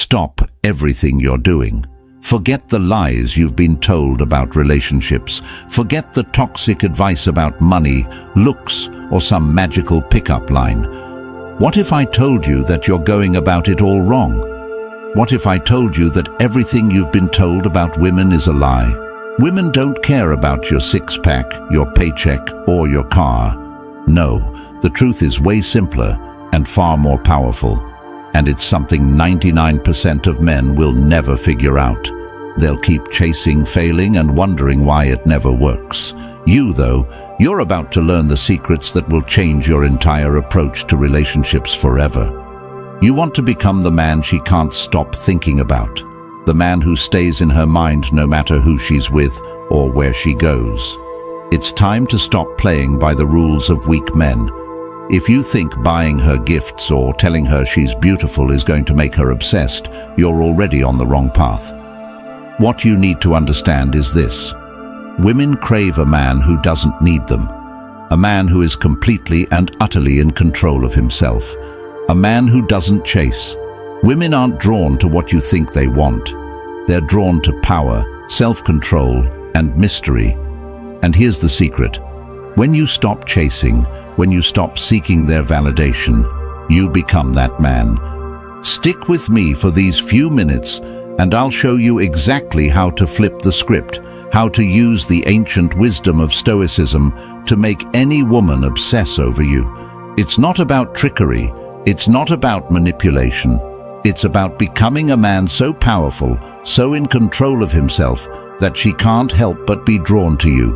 stop everything you're doing. Forget the lies you've been told about relationships. Forget the toxic advice about money, looks, or some magical pickup line. What if I told you that you're going about it all wrong? What if I told you that everything you've been told about women is a lie? Women don't care about your six-pack, your paycheck, or your car. No, the truth is way simpler and far more powerful. And it's something 99% of men will never figure out. They'll keep chasing, failing, and wondering why it never works. You, though, you're about to learn the secrets that will change your entire approach to relationships forever. You want to become the man she can't stop thinking about. The man who stays in her mind no matter who she's with or where she goes. It's time to stop playing by the rules of weak men. If you think buying her gifts or telling her she's beautiful is going to make her obsessed, you're already on the wrong path. What you need to understand is this. Women crave a man who doesn't need them. A man who is completely and utterly in control of himself. A man who doesn't chase. Women aren't drawn to what you think they want. They're drawn to power, self-control, and mystery. And here's the secret. When you stop chasing, when you stop seeking their validation, you become that man. Stick with me for these few minutes, and I'll show you exactly how to flip the script, how to use the ancient wisdom of Stoicism to make any woman obsess over you. It's not about trickery. It's not about manipulation. It's about becoming a man so powerful, so in control of himself, that she can't help but be drawn to you.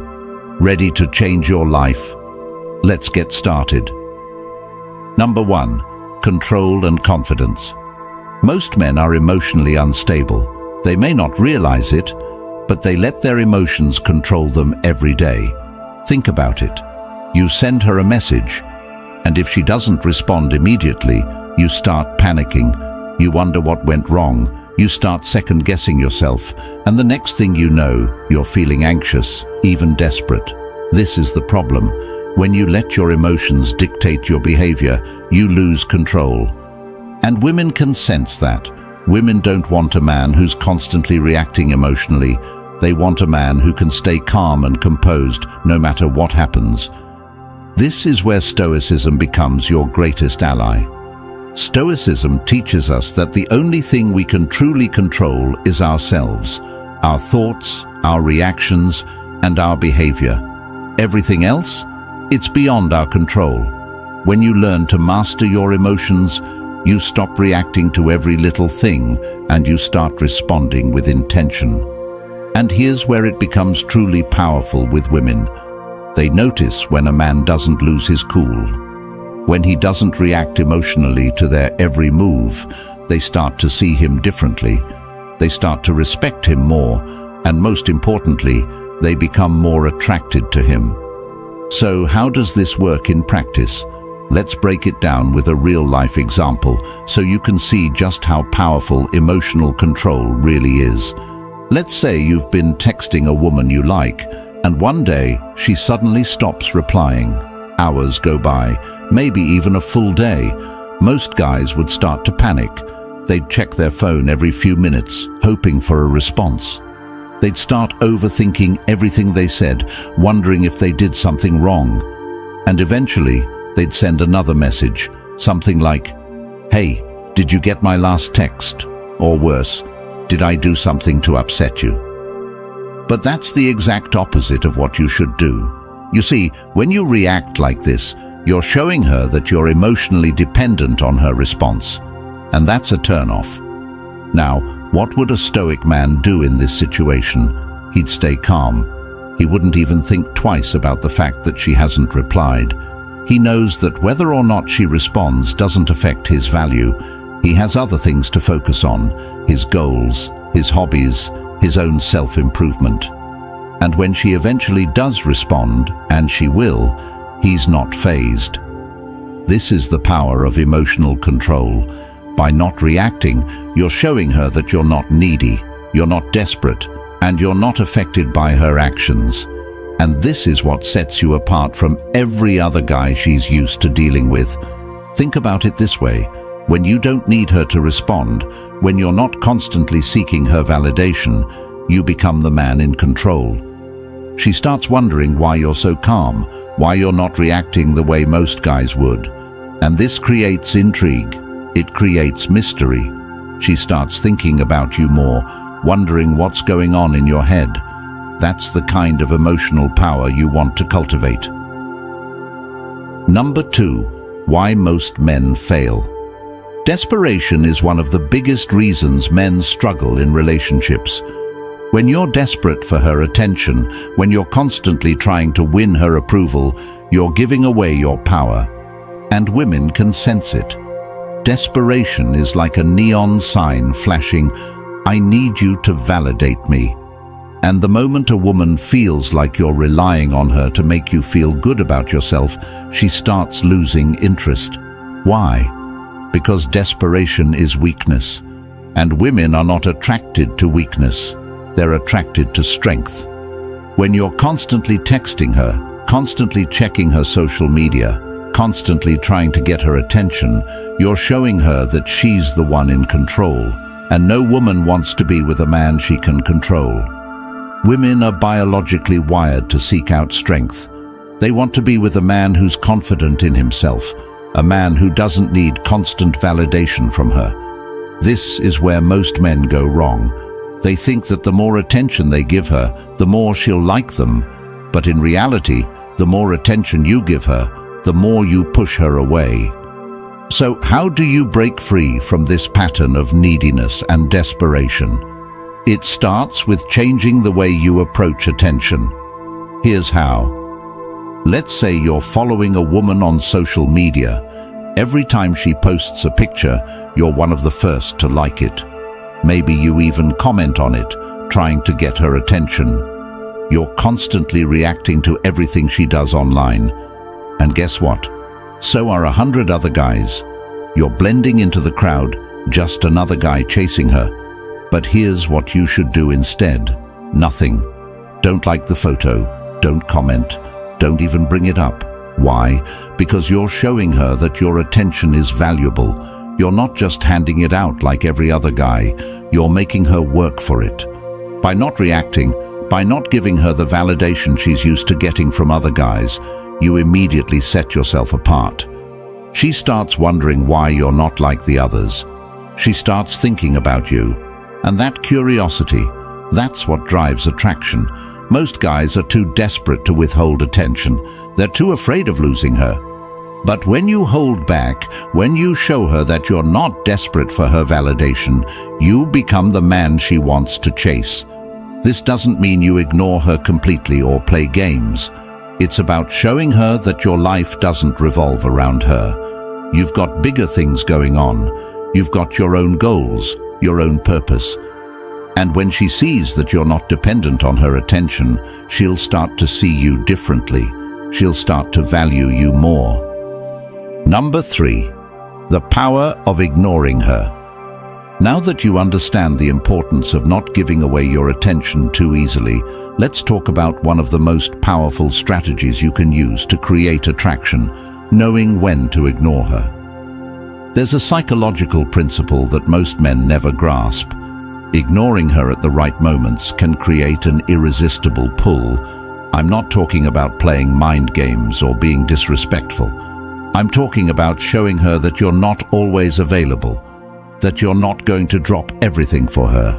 Ready to change your life? Let's get started. Number 1. Control and confidence. Most men are emotionally unstable. They may not realize it, but they let their emotions control them every day. Think about it. You send her a message, and if she doesn't respond immediately, you start panicking. You wonder what went wrong. You start second-guessing yourself, and the next thing you know, you're feeling anxious, even desperate. This is the problem. When you let your emotions dictate your behavior, you lose control. And women can sense that. Women don't want a man who's constantly reacting emotionally. They want a man who can stay calm and composed no matter what happens. This is where Stoicism becomes your greatest ally. Stoicism teaches us that the only thing we can truly control is ourselves, our thoughts, our reactions, and our behavior. Everything else? It's beyond our control. When you learn to master your emotions, you stop reacting to every little thing and you start responding with intention. And here's where it becomes truly powerful with women. They notice when a man doesn't lose his cool. When he doesn't react emotionally to their every move, they start to see him differently. They start to respect him more, and most importantly, they become more attracted to him. So how does this work in practice? Let's break it down with a real-life example so you can see just how powerful emotional control really is. Let's say you've been texting a woman you like, and one day she suddenly stops replying. Hours go by, maybe even a full day. Most guys would start to panic. They'd check their phone every few minutes, hoping for a response. They'd start overthinking everything they said, wondering if they did something wrong. And eventually, they'd send another message, something like, "Hey, did you get my last text?" Or worse, "Did I do something to upset you?" But that's the exact opposite of what you should do. You see, when you react like this, you're showing her that you're emotionally dependent on her response. And that's a turn-off. Now, what would a Stoic man do in this situation? He'd stay calm. He wouldn't even think twice about the fact that she hasn't replied. He knows that whether or not she responds doesn't affect his value. He has other things to focus on, his goals, his hobbies, his own self-improvement. And when she eventually does respond, and she will, he's not fazed. This is the power of emotional control. By not reacting, you're showing her that you're not needy, you're not desperate, and you're not affected by her actions. And this is what sets you apart from every other guy she's used to dealing with. Think about it this way. When you don't need her to respond, When you're not constantly seeking her validation, you become the man in control. She starts wondering why you're so calm, why you're not reacting the way most guys would. And this creates intrigue. It creates mystery. She starts thinking about you more, wondering what's going on in your head. That's the kind of emotional power you want to cultivate. Number 2, why most men fail. Desperation is one of the biggest reasons men struggle in relationships. When you're desperate for her attention, when you're constantly trying to win her approval, you're giving away your power. And women can sense it. Desperation is like a neon sign flashing, "I need you to validate me." And the moment a woman feels like you're relying on her to make you feel good about yourself, she starts losing interest. Why? Because desperation is weakness. And women are not attracted to weakness. They're attracted to strength. When you're constantly texting her, constantly checking her social media, constantly trying to get her attention, you're showing her that she's the one in control, and no woman wants to be with a man she can control. Women are biologically wired to seek out strength. They want to be with a man who's confident in himself, a man who doesn't need constant validation from her. This is where most men go wrong. They think that the more attention they give her, the more she'll like them. But in reality, the more attention you give her, the more you push her away. So how do you break free from this pattern of neediness and desperation? It starts with changing the way you approach attention. Here's how. Let's say you're following a woman on social media. Every time she posts a picture, you're one of the first to like it. Maybe you even comment on it, trying to get her attention. You're constantly reacting to everything she does online. And guess what? So are 100 other guys. You're blending into the crowd, just another guy chasing her. But here's what you should do instead. Nothing. Don't like the photo. Don't comment. Don't even bring it up. Why? Because you're showing her that your attention is valuable. You're not just handing it out like every other guy. You're making her work for it. By not reacting, by not giving her the validation she's used to getting from other guys, you immediately set yourself apart. She starts wondering why you're not like the others. She starts thinking about you. And that curiosity, that's what drives attraction. Most guys are too desperate to withhold attention. They're too afraid of losing her. But when you hold back, when you show her that you're not desperate for her validation, you become the man she wants to chase. This doesn't mean you ignore her completely or play games. It's about showing her that your life doesn't revolve around her. You've got bigger things going on. You've got your own goals, your own purpose. And when she sees that you're not dependent on her attention, she'll start to see you differently. She'll start to value you more. Number 3, the power of ignoring her. Now that you understand the importance of not giving away your attention too easily, let's talk about one of the most powerful strategies you can use to create attraction, knowing when to ignore her. There's a psychological principle that most men never grasp. Ignoring her at the right moments can create an irresistible pull. I'm not talking about playing mind games or being disrespectful. I'm talking about showing her that you're not always available, that you're not going to drop everything for her.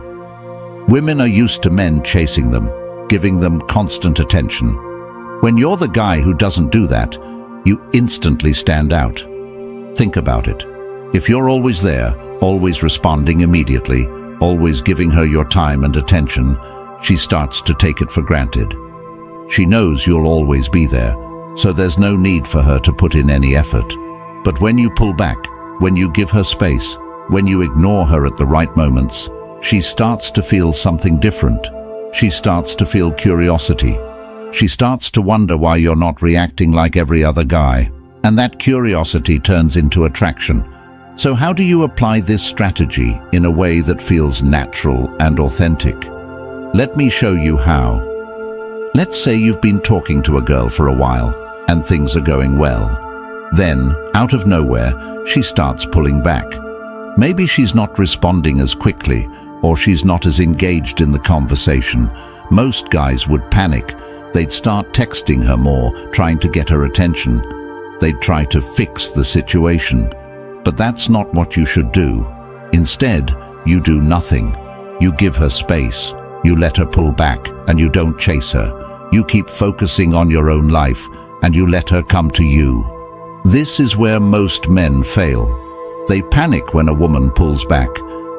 Women are used to men chasing them, giving them constant attention. When you're the guy who doesn't do that, you instantly stand out. Think about it. If you're always there, always responding immediately, always giving her your time and attention, she starts to take it for granted. She knows you'll always be there, so there's no need for her to put in any effort. But when you pull back, when you give her space, when you ignore her at the right moments, she starts to feel something different. She starts to feel curiosity. She starts to wonder why you're not reacting like every other guy. And that curiosity turns into attraction. So how do you apply this strategy in a way that feels natural and authentic? Let me show you how. Let's say you've been talking to a girl for a while, and things are going well. Then, out of nowhere, she starts pulling back. Maybe she's not responding as quickly, or she's not as engaged in the conversation. Most guys would panic. They'd start texting her more, trying to get her attention. They'd try to fix the situation. But that's not what you should do. Instead, you do nothing. You give her space. You let her pull back, and you don't chase her. You keep focusing on your own life, and you let her come to you. This is where most men fail. They panic when a woman pulls back,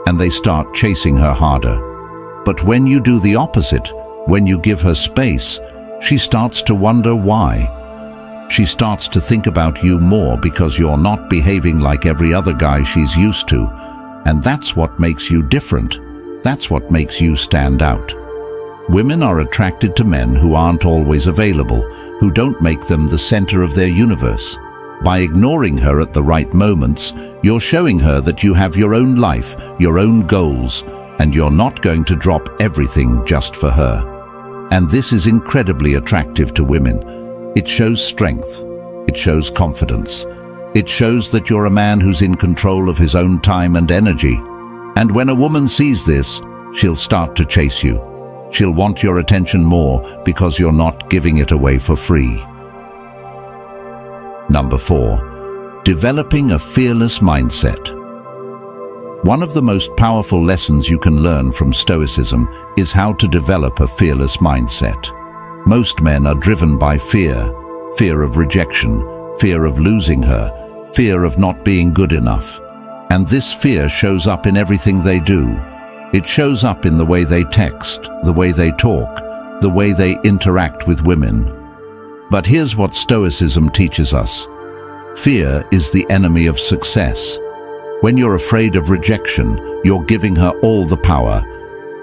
and they start chasing her harder. But when you do the opposite, when you give her space, she starts to wonder why. She starts to think about you more because you're not behaving like every other guy she's used to. And that's what makes you different. That's what makes you stand out. Women are attracted to men who aren't always available, who don't make them the center of their universe. By ignoring her at the right moments, you're showing her that you have your own life, your own goals, and you're not going to drop everything just for her. And this is incredibly attractive to women. It shows strength. It shows confidence. It shows that you're a man who's in control of his own time and energy. And when a woman sees this, she'll start to chase you. She'll want your attention more because you're not giving it away for free. Number 4, developing a fearless mindset. One of the most powerful lessons you can learn from Stoicism is how to develop a fearless mindset. Most men are driven by fear, fear of rejection, fear of losing her, fear of not being good enough. And this fear shows up in everything they do. It shows up in the way they text, the way they talk, the way they interact with women. But here's what Stoicism teaches us. Fear is the enemy of success. When you're afraid of rejection, you're giving her all the power.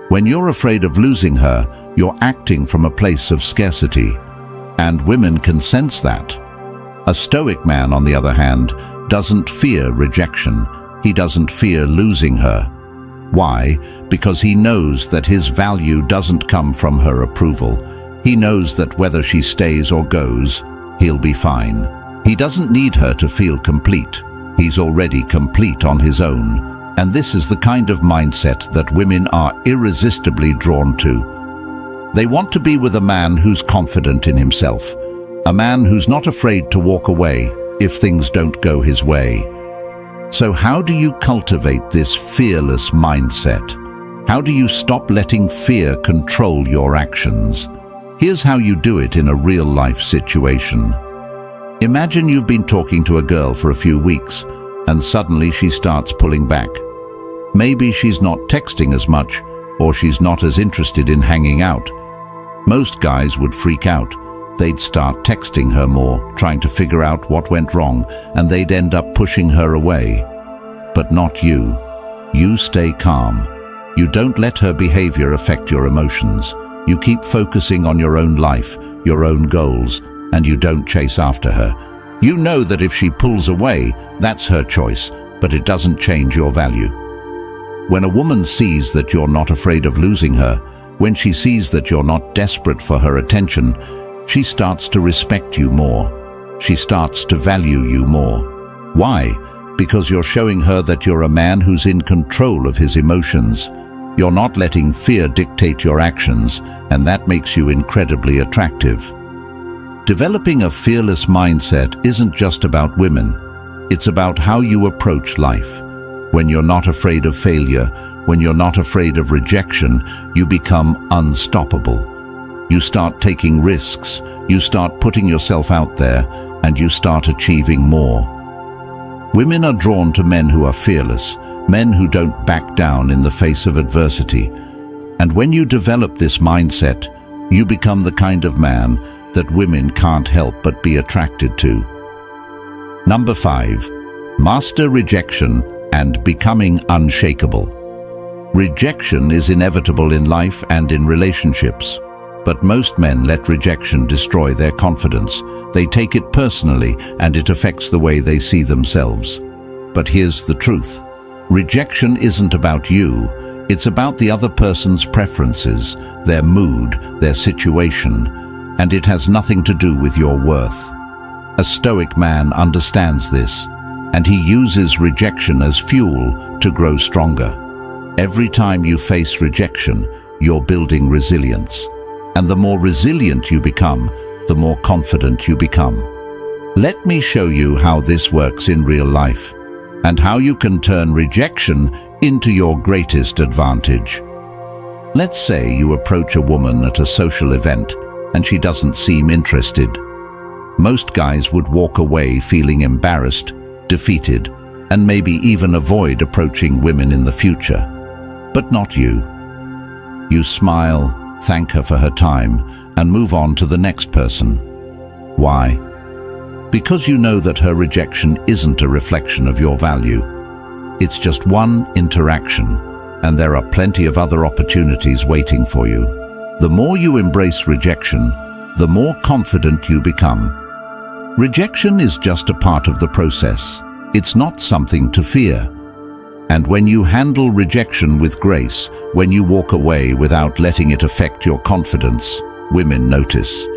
When you're afraid of losing her, you're acting from a place of scarcity. And women can sense that. A Stoic man, on the other hand, doesn't fear rejection. He doesn't fear losing her. Why? Because he knows that his value doesn't come from her approval. He knows that whether she stays or goes, he'll be fine. He doesn't need her to feel complete. He's already complete on his own. And this is the kind of mindset that women are irresistibly drawn to. They want to be with a man who's confident in himself, a man who's not afraid to walk away if things don't go his way. So how do you cultivate this fearless mindset? How do you stop letting fear control your actions? Here's how you do it in a real-life situation. Imagine you've been talking to a girl for a few weeks, and suddenly she starts pulling back. Maybe she's not texting as much, or she's not as interested in hanging out. Most guys would freak out. They'd start texting her more, trying to figure out what went wrong, and they'd end up pushing her away. But not you. You stay calm. You don't let her behavior affect your emotions. You keep focusing on your own life, your own goals, and you don't chase after her. You know that if she pulls away, that's her choice, but it doesn't change your value. When a woman sees that you're not afraid of losing her, when she sees that you're not desperate for her attention, she starts to respect you more. She starts to value you more. Why? Because you're showing her that you're a man who's in control of his emotions. You're not letting fear dictate your actions, and that makes you incredibly attractive. Developing a fearless mindset isn't just about women. It's about how you approach life. When you're not afraid of failure, when you're not afraid of rejection, you become unstoppable. You start taking risks, you start putting yourself out there, and you start achieving more. Women are drawn to men who are fearless, men who don't back down in the face of adversity. And when you develop this mindset, you become the kind of man that women can't help but be attracted to. Number 5, master rejection and becoming unshakable. Rejection is inevitable in life and in relationships. But most men let rejection destroy their confidence. They take it personally, and it affects the way they see themselves. But here's the truth. Rejection isn't about you. It's about the other person's preferences, their mood, their situation, and it has nothing to do with your worth. A Stoic man understands this. and he uses rejection as fuel to grow stronger. Every time you face rejection, you're building resilience. And the more resilient you become, the more confident you become. Let me show you how this works in real life, and how you can turn rejection into your greatest advantage. Let's say you approach a woman at a social event, and she doesn't seem interested. Most guys would walk away feeling embarrassed, defeated, and maybe even avoid approaching women in the future. But not you. You smile, thank her for her time, and move on to the next person. Why? Because you know that her rejection isn't a reflection of your value. It's just one interaction, and there are plenty of other opportunities waiting for you. The more you embrace rejection, the more confident you become. Rejection is just a part of the process. It's not something to fear. And when you handle rejection with grace, when you walk away without letting it affect your confidence, women notice.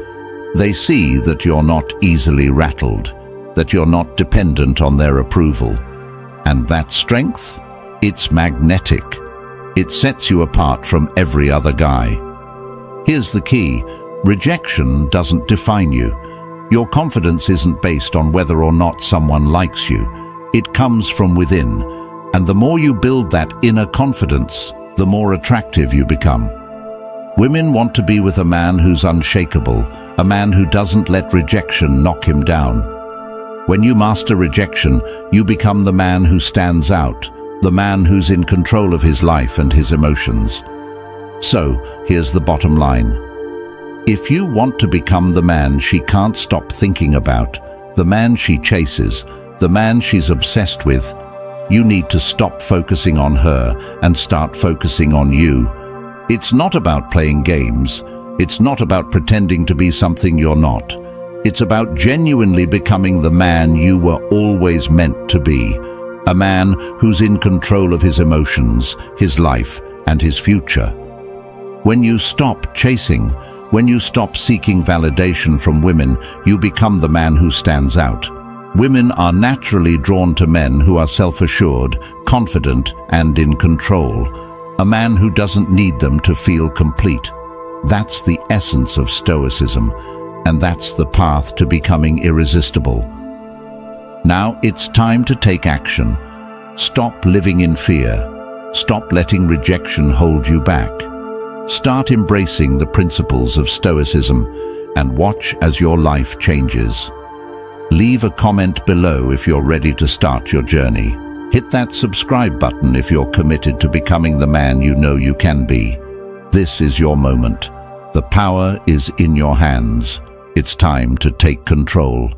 They see that you're not easily rattled, that you're not dependent on their approval. And that strength? It's magnetic. It sets you apart from every other guy. Here's the key. Rejection doesn't define you. Your confidence isn't based on whether or not someone likes you. It comes from within. And the more you build that inner confidence, the more attractive you become. Women want to be with a man who's unshakable, a man who doesn't let rejection knock him down. When you master rejection, you become the man who stands out, the man who's in control of his life and his emotions. So, here's the bottom line. If you want to become the man she can't stop thinking about, the man she chases, the man she's obsessed with, you need to stop focusing on her and start focusing on you. It's not about playing games. It's not about pretending to be something you're not. It's about genuinely becoming the man you were always meant to be. A man who's in control of his emotions, his life, and his future. When you stop chasing, when you stop seeking validation from women, you become the man who stands out. Women are naturally drawn to men who are self-assured, confident, and in control. A man who doesn't need them to feel complete. That's the essence of Stoicism, and that's the path to becoming irresistible. Now it's time to take action. Stop living in fear. Stop letting rejection hold you back. Start embracing the principles of Stoicism and watch as your life changes. Leave a comment below if you're ready to start your journey. Hit that subscribe button if you're committed to becoming the man you know you can be. This is your moment. The power is in your hands. It's time to take control.